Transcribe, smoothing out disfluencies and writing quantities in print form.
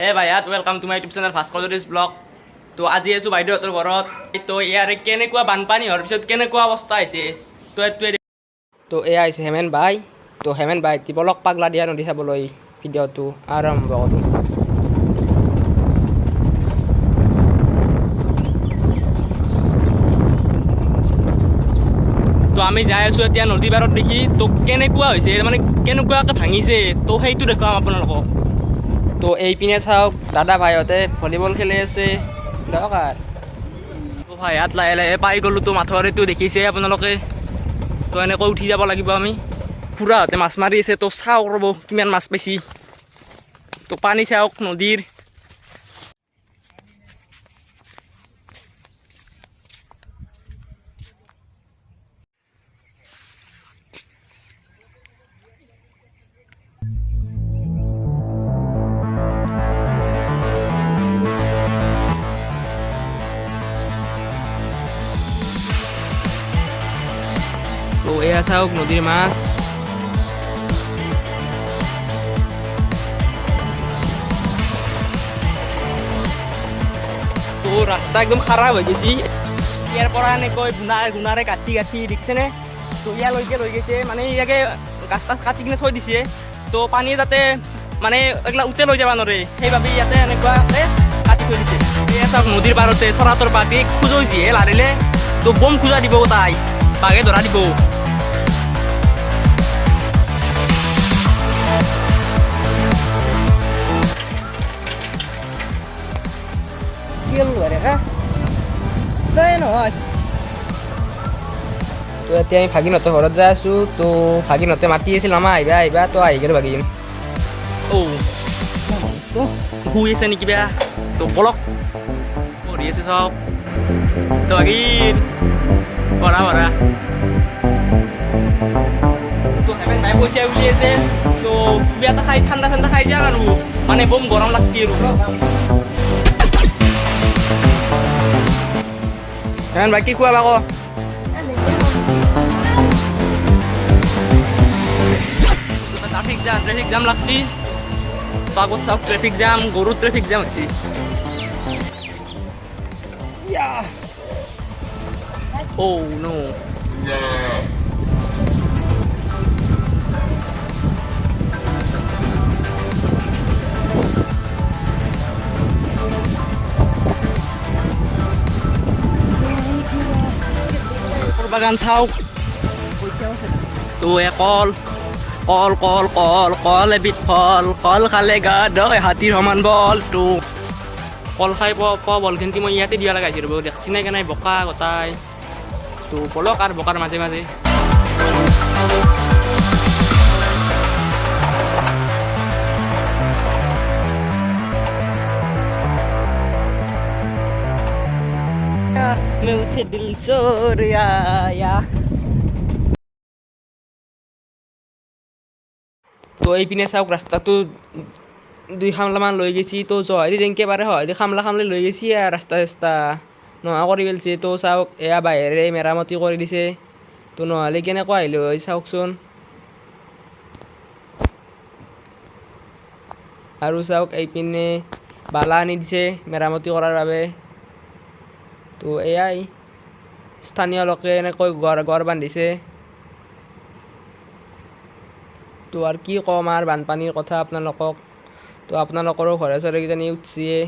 হে ভাইয়াত welcome to my YouTube channel Bhaskarjyotish blog. তো আজি আছোঁ বাইদেউহঁতৰ ঘৰত। তো ইয়াৰে কেনেকুৱা বানপানী হোৱাৰ পিছত কেনেকুৱা অৱস্থা হৈছে তো এইটোৱে। তো এয়া হৈছে হেমেন ভাই। তো হেমেন ভাই বলক পাগলা দিয়া নদী চাবলৈ ভিডিঅ'টো আৰম্ভ কৰোঁ। তো আমি যাই আছোঁ এতিয়া নদী পাৰত দেখি। তো কেনেকুৱা হৈছে মানে কেনেকুৱাকৈ ভাঙিছে তো সেইটো দেখুৱাম আপোনালোকক। তো এইপিনে চাওক দাদা ভাইহঁতে ভলীবল খেলি আছে দৰকাৰ। তো ভাই ইয়াত লাহে লাহে পাই গ'লোঁ। তো মাথাউৰিটো দেখিছে আপোনালোকে। তো এনেকৈ উঠি যাব লাগিব আমি। খুৰাহঁতে মাছ মাৰি আছে। তো চাওক ৰ'ব কিমান মাছ পাইছি। তো পানী চাওক নদীৰ। তো এয়া চাওক নদীৰ মাছ। তো ৰাস্তা একদম খাৰাপ হৈ গৈছে। ইয়াৰ পৰা এনেকৈ গুণাৰে কাটি কাটি দেখিছেনে। তো ইয়ালৈকে লৈ গৈছে মানে ইয়াকে গাছ তাছ কাটি কিনে থৈ দিছে। তো পানী যাতে মানে এইগিলা উঠে লৈ যাব নোৱাৰে সেইবাবে ইয়াতে এনেকুৱাকৈ কাটি থৈ দিছে। এয়া চাওক নদীৰ পাৰতে চৰাতৰ পাতি খোজৈছিহে লাৰিলে। তো বম খোজা দিব তাই বাঘে ধৰা দিব। তো এতিয়া আমি ভাগিনহঁতৰ ঘৰত যাই আছোঁ। তো ভাগিনহঁতে মাতি আছিল আমাৰ আহিবা আহিবা। তো আহি গ'লো ভাগিন। শুই আছে নেকি বেয়া। তো বলক পঢ়ি আছে চব। তো ভাগিন পঢ়া পঢ়া। তো হেমেন ভাই পইচা উলিয়াইছে। তো কিবা এটা খাই ঠাণ্ডা ঠাণ্ডা খাই যাম আৰু মানে বম গৰম লাগছি আৰু। হেমেন ভাই কি খোৱাবা আকৌ। ট্ৰেফিক জাম লাগছি। তো আগত চাওক ট্ৰেফিক জাম গৰু ট্ৰেফিক জাম হৈছে। Oh no. বাগান চাওক। তো কল কল কল কল কল এবিধ ফল কল খালে গা দয় হাতীৰ সমান বল। তো কল খাই পোৱা বলখিনি মই ইয়াতে দিয়া লগাইছোঁ ৰ'ব। দেখছি নাই কেনে বোকা গোটাই। তো বলক আৰু বোকাৰ মাজে মাজে। উঠে দিল চোৰিয়া। তো এইপিনে চাওক ৰাস্তাটো 2 খামলামান লৈ গৈছি। তো জহাইদি যেনকে পাৰে হয়দি খামলা খামলি লৈ গৈছি আৰু ৰাস্তা চাস্তা নোহোৱা কৰি পেলাইছে। তো চাওক এয়া বাহিৰে মেৰামতি কৰি দিছে। তো নহ'লে কেনেকুৱা আহিলে হয় চাওকচোন। আৰু চাওক এইপিনে বালা আনি দিছে মেৰামতি কৰাৰ বাবে। তো এয়াই স্থানীয় লোকে এনেকৈ গড় বান্ধিছে। তো আৰু কি ক'ম আৰু বানপানীৰ কথা আপোনালোকক। তো আপোনালোকৰো ঘৰে চৰে কিজানি উঠছিয়ে।